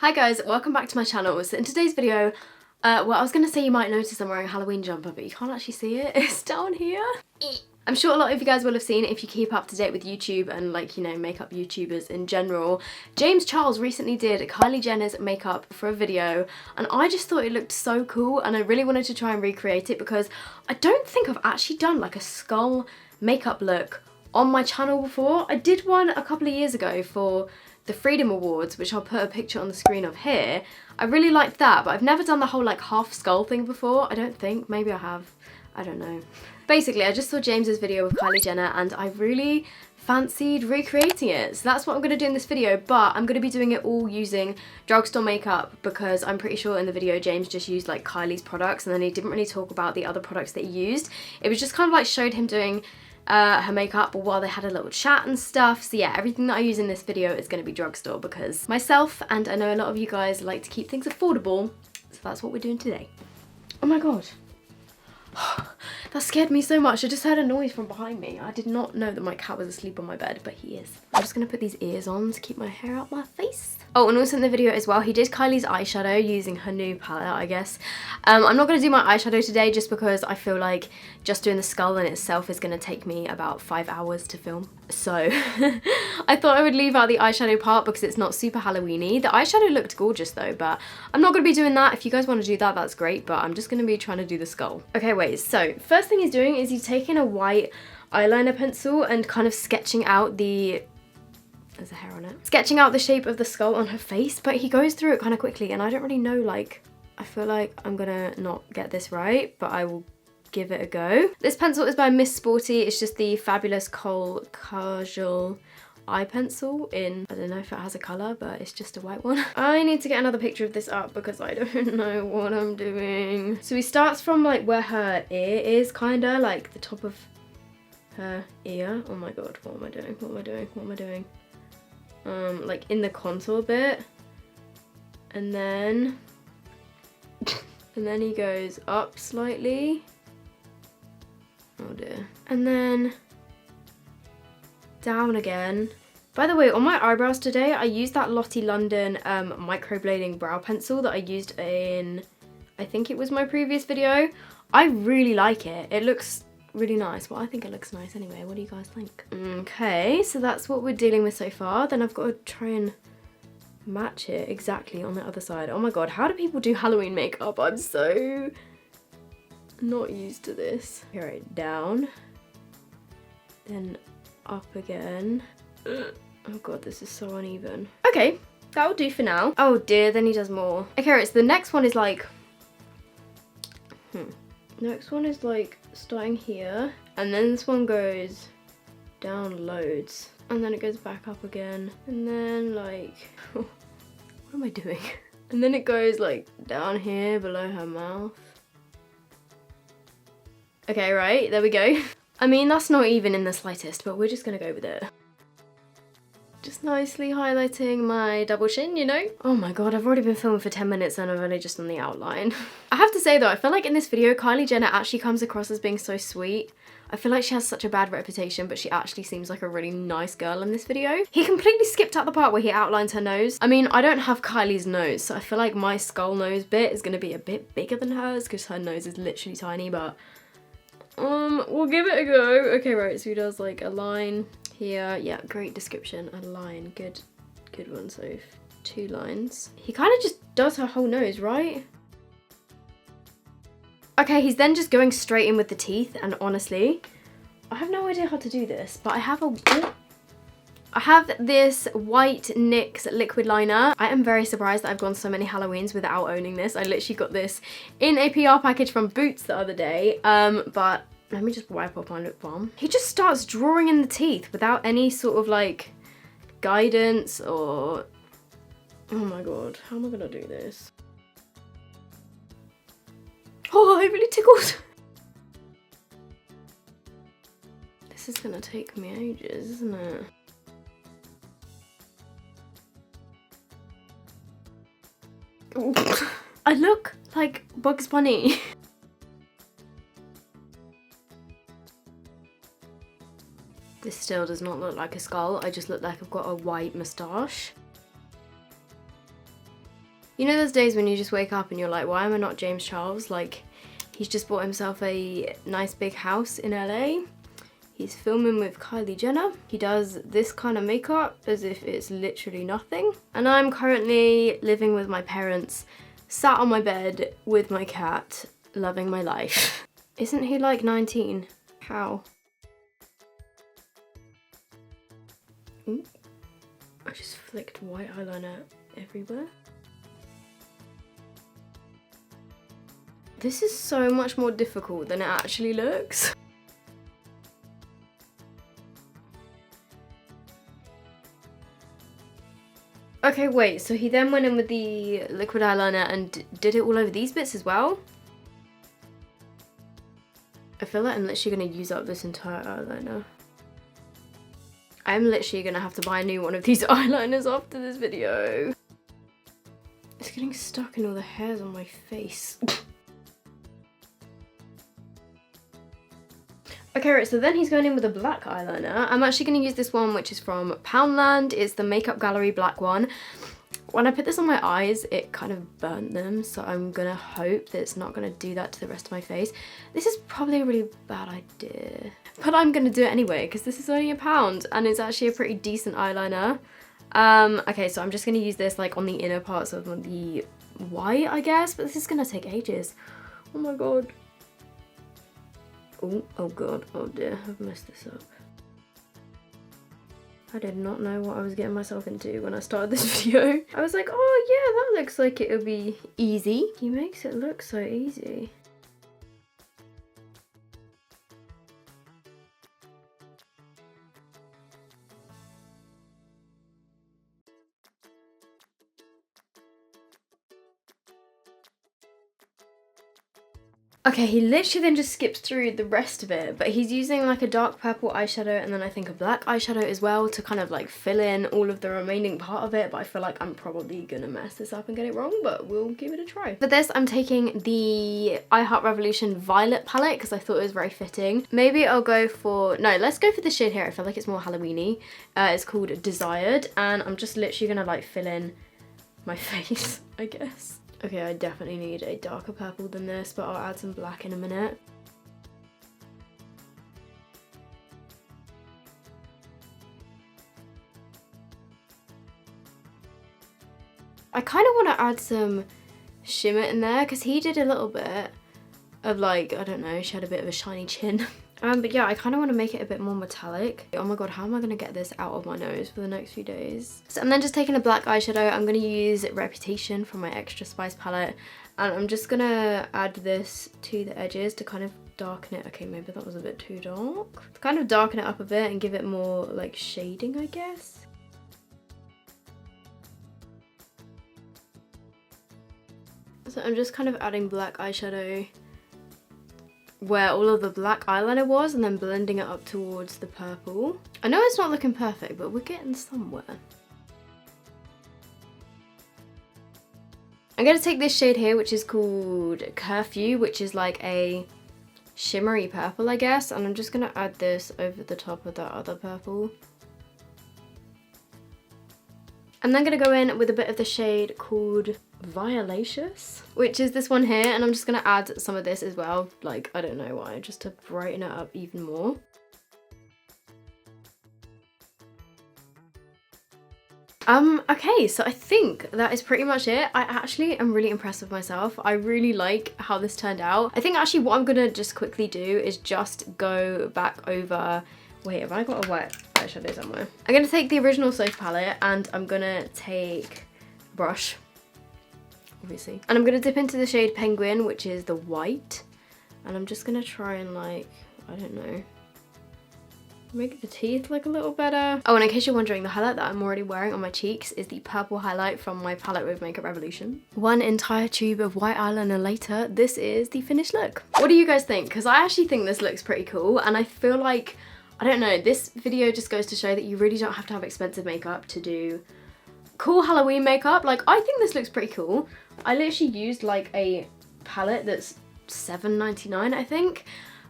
Hi guys, welcome back to my channel. So in today's video, well I was going to say you might notice I'm wearing a Halloween jumper, but you can't actually see it. It's down here. I'm sure a lot of you guys will have seen it if you keep up to date with YouTube and like, you know, makeup YouTubers in general. James Charles recently did Kylie Jenner's makeup for a video and I just thought it looked so cool and I really wanted to try and recreate it because I don't think I've actually done like a skull makeup look on my channel before. I did one a couple of years ago for the Freedom Awards, which I'll put a picture on the screen of here. I really liked that, but I've never done the whole like half skull thing before. I don't think, maybe I have, I don't know. Basically, I just saw James's video with Kylie Jenner and I really fancied recreating it. So that's what I'm going to do in this video, but I'm going to be doing it all using drugstore makeup because I'm pretty sure in the video James just used like Kylie's products and then he didn't really talk about the other products that he used. It was just kind of like showed him doing her makeup while they had a little chat and stuff. So yeah, everything that I use in this video is going to be drugstore because myself and I know a lot of you guys like to keep things affordable, so that's what we're doing today. Oh my god. That scared me so much. I just heard a noise from behind me. I did not know that my cat was asleep on my bed, but he is. I'm just going to put these ears on to keep my hair out my face. Oh, and also in the video as well, he did Kylie's eyeshadow using her new palette, I guess. I'm not going to do my eyeshadow today just because I feel like just doing the skull in itself is going to take me about 5 hours to film. So I thought I would leave out the eyeshadow part because it's not super Halloween-y. The eyeshadow looked gorgeous though, but I'm not going to be doing that. If you guys want to do that, that's great, but I'm just going to be trying to do the skull. Okay, wait, so first thing he's doing is he's taking a white eyeliner pencil and kind of sketching out the... There's a hair on it. Sketching out the shape of the skull on her face, but he goes through it kind of quickly and I don't really know, like, I feel like I'm gonna not get this right, but I will give it a go. This pencil is by Miss Sporty. It's just the Fabulous Kohl Casual eye pencil in, I don't know if it has a colour, but it's just a white one. I need to get another picture of this up because I don't know what I'm doing. So he starts from like where her ear is, kinda, like the top of her ear. Oh my god, what am I doing? What am I doing? What am I doing? Like in the contour bit, and then he goes up slightly. Oh dear. And then down again. By the way, on my eyebrows today, I used that Lottie London microblading brow pencil that I used in, I think it was my previous video. I really like it. It looks really nice. Well, I think it looks nice anyway. What do you guys think? Okay, so that's what we're dealing with so far. Then I've got to try and match it exactly on the other side. Oh my god, how do people do Halloween makeup? I'm so not used to this. All right, down, then up again. Oh god, this is so uneven. Okay, that'll do for now. Oh dear, then he does more. Okay, right, so the next one is like, next one is like starting here, and then this one goes down loads, and then it goes back up again, and then like, what am I doing? And then it goes like down here below her mouth. Okay, right, there we go. I mean, that's not even in the slightest, but we're just gonna go with it. Just nicely highlighting my double chin, you know? Oh my god, I've already been filming for 10 minutes and I've only just done the outline. I have to say though, I feel like in this video, Kylie Jenner actually comes across as being so sweet. I feel like she has such a bad reputation, but she actually seems like a really nice girl in this video. He completely skipped out the part where he outlines her nose. I mean, I don't have Kylie's nose, so I feel like my skull nose bit is gonna be a bit bigger than hers because her nose is literally tiny, but we'll give it a go. Okay, right, so he does like a line here. Yeah, great description. A line. Good one, Soph. 2 lines. He kind of just does her whole nose, right? Okay, he's then just going straight in with the teeth, and honestly, I have no idea how to do this, but I have this white NYX liquid liner. I am very surprised that I've gone so many Halloweens without owning this. I literally got this in a PR package from Boots the other day, but let me just wipe up my lip balm. He just starts drawing in the teeth without any sort of like guidance or... Oh my god, how am I gonna do this? Oh, it really tickled. This is gonna take me ages, isn't it? I look like Bugs Bunny. This still does not look like a skull. I just look like I've got a white moustache. You know those days when you just wake up and you're like, why am I not James Charles? Like, he's just bought himself a nice big house in LA. He's filming with Kylie Jenner. He does this kind of makeup as if it's literally nothing. And I'm currently living with my parents, sat on my bed with my cat, loving my life. Isn't he like 19? How? Ooh. I just flicked white eyeliner everywhere. This is so much more difficult than it actually looks. Okay, wait, so he then went in with the liquid eyeliner and did it all over these bits as well? I feel like I'm literally gonna use up this entire eyeliner. I'm literally gonna have to buy a new one of these eyeliners after this video. It's getting stuck in all the hairs on my face. Okay, right, so then he's going in with a black eyeliner. I'm actually going to use this one, which is from Poundland. It's the Makeup Gallery black one. When I put this on my eyes, it kind of burnt them, so I'm going to hope that it's not going to do that to the rest of my face. This is probably a really bad idea, but I'm going to do it anyway, because this is only £1, and it's actually a pretty decent eyeliner. Okay, so I'm just going to use this like on the inner parts of the white, I guess, but this is going to take ages. Oh my god. Oh god, oh dear, I've messed this up. I did not know what I was getting myself into when I started this video. I was like, oh yeah, that looks like it would be easy. He makes it look so easy. Okay, he literally then just skips through the rest of it, but he's using like a dark purple eyeshadow and then I think a black eyeshadow as well to kind of like fill in all of the remaining part of it, but I feel like I'm probably gonna mess this up and get it wrong, but we'll give it a try. For this, I'm taking the I Heart Revolution Violet palette because I thought it was very fitting. Maybe I'll go for, no, let's go for this shade here. I feel like it's more Halloween-y. It's called Desired, and I'm just literally gonna like fill in my face, I guess. Okay, I definitely need a darker purple than this, but I'll add some black in a minute. I kind of want to add some shimmer in there because he did a little bit of like, I don't know, she had a bit of a shiny chin. But yeah, I kind of want to make it a bit more metallic. Oh my god, how am I going to get this out of my nose for the next few days? So I'm then just taking a black eyeshadow. I'm going to use Reputation from my Extra Spice palette. And I'm just going to add this to the edges to kind of darken it. Okay, maybe that was a bit too dark. To kind of darken it up a bit and give it more like shading, I guess. So I'm just kind of adding black eyeshadow where all of the black eyeliner was and then blending it up towards the purple. I know it's not looking perfect, but we're getting somewhere. I'm going to take this shade here, which is called Curfew, which is like a shimmery purple, I guess, and I'm just going to add this over the top of that other purple. I'm then going to go in with a bit of the shade called Violacious, which is this one here, and I'm just going to add some of this as well, like, I don't know why, just to brighten it up even more. Okay, so I think that is pretty much it. I actually am really impressed with myself. I really like how this turned out. I think actually what I'm going to just quickly do is just go back over... Wait, have I got a white eyeshadow somewhere? I'm going to take the original Soap palette and I'm going to take a brush, obviously. And I'm going to dip into the shade Penguin, which is the white. And I'm just going to try and like, I don't know, make the teeth look a little better. Oh, and in case you're wondering, the highlight that I'm already wearing on my cheeks is the purple highlight from my palette with Makeup Revolution. One entire tube of white eyeliner later, this is the finished look. What do you guys think? Because I actually think this looks pretty cool, and I feel like, I don't know, this video just goes to show that you really don't have to have expensive makeup to do cool Halloween makeup. Like, I think this looks pretty cool. I literally used like a palette that's $7.99, I think.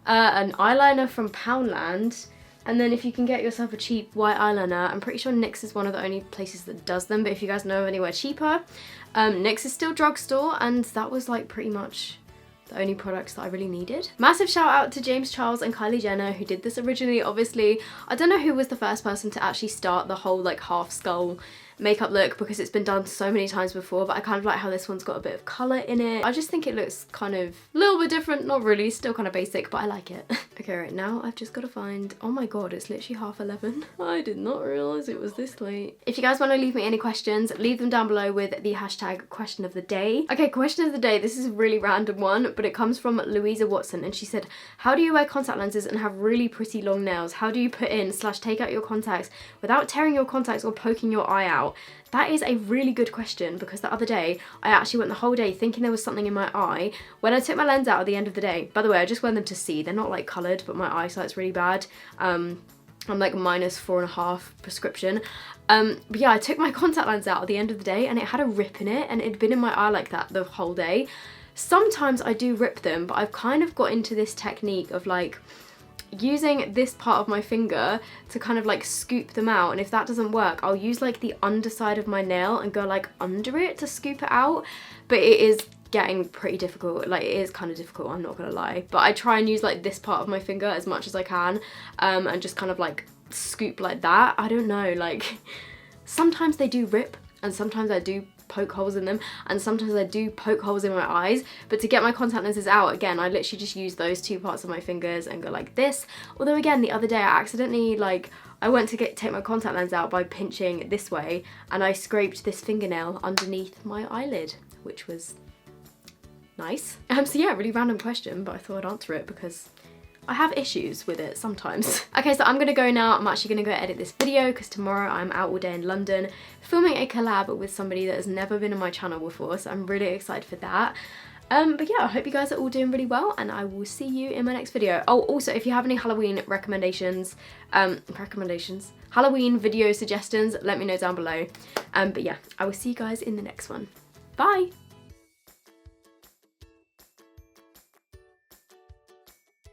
An eyeliner from Poundland, And then if you can get yourself a cheap white eyeliner, I'm pretty sure NYX is one of the only places that does them, but if you guys know of anywhere cheaper, NYX is still drugstore, and that was like pretty much the only products that I really needed. Massive shout out to James Charles and Kylie Jenner who did this originally. Obviously, I don't know who was the first person to actually start the whole like half skull makeup look, because it's been done so many times before, but I kind of like how this one's got a bit of colour in it. I just think it looks kind of a little bit different, not really, still kind of basic, but I like it. Okay, right now I've just got to find, oh my god, it's literally 11:30. I did not realise it was this late. If you guys want to leave me any questions, leave them down below with the hashtag question of the day. Okay, question of the day, this is a really random one, but it comes from Louisa Watson, and she said, how do you wear contact lenses and have really pretty long nails? How do you put in / take out your contacts without tearing your contacts or poking your eye out? That is a really good question, because the other day I actually went the whole day thinking there was something in my eye. When I took my lens out at the end of the day, by the way, I just wear them to see, they're not like coloured, but my eyesight's really bad. I'm like -4.5 prescription. But yeah, I took my contact lens out at the end of the day and it had a rip in it, and it had been in my eye like that the whole day. Sometimes I do rip them, but I've kind of got into this technique of like using this part of my finger to kind of like scoop them out, and if that doesn't work, I'll use like the underside of my nail and go like under it to scoop it out. But it is getting pretty difficult, like it is kind of difficult, I'm not gonna lie, but I try and use like this part of my finger as much as I can, and just kind of like scoop like that. I don't know, like sometimes they do rip and sometimes I do poke holes in them, and sometimes I do poke holes in my eyes, but to get my contact lenses out, again, I literally just use those two parts of my fingers and go like this. Although again, the other day I accidentally, like, I went to take my contact lens out by pinching this way, and I scraped this fingernail underneath my eyelid, which was nice. So yeah, really random question, but I thought I'd answer it because I have issues with it sometimes. Okay, so I'm gonna go now. I'm actually gonna go edit this video because tomorrow I'm out all day in London filming a collab with somebody that has never been on my channel before, so I'm really excited for that. But yeah, I hope you guys are all doing really well, and I will see you in my next video. Oh, also, if you have any Halloween recommendations, Halloween video suggestions, let me know down below. But yeah, I will see you guys in the next one. Bye!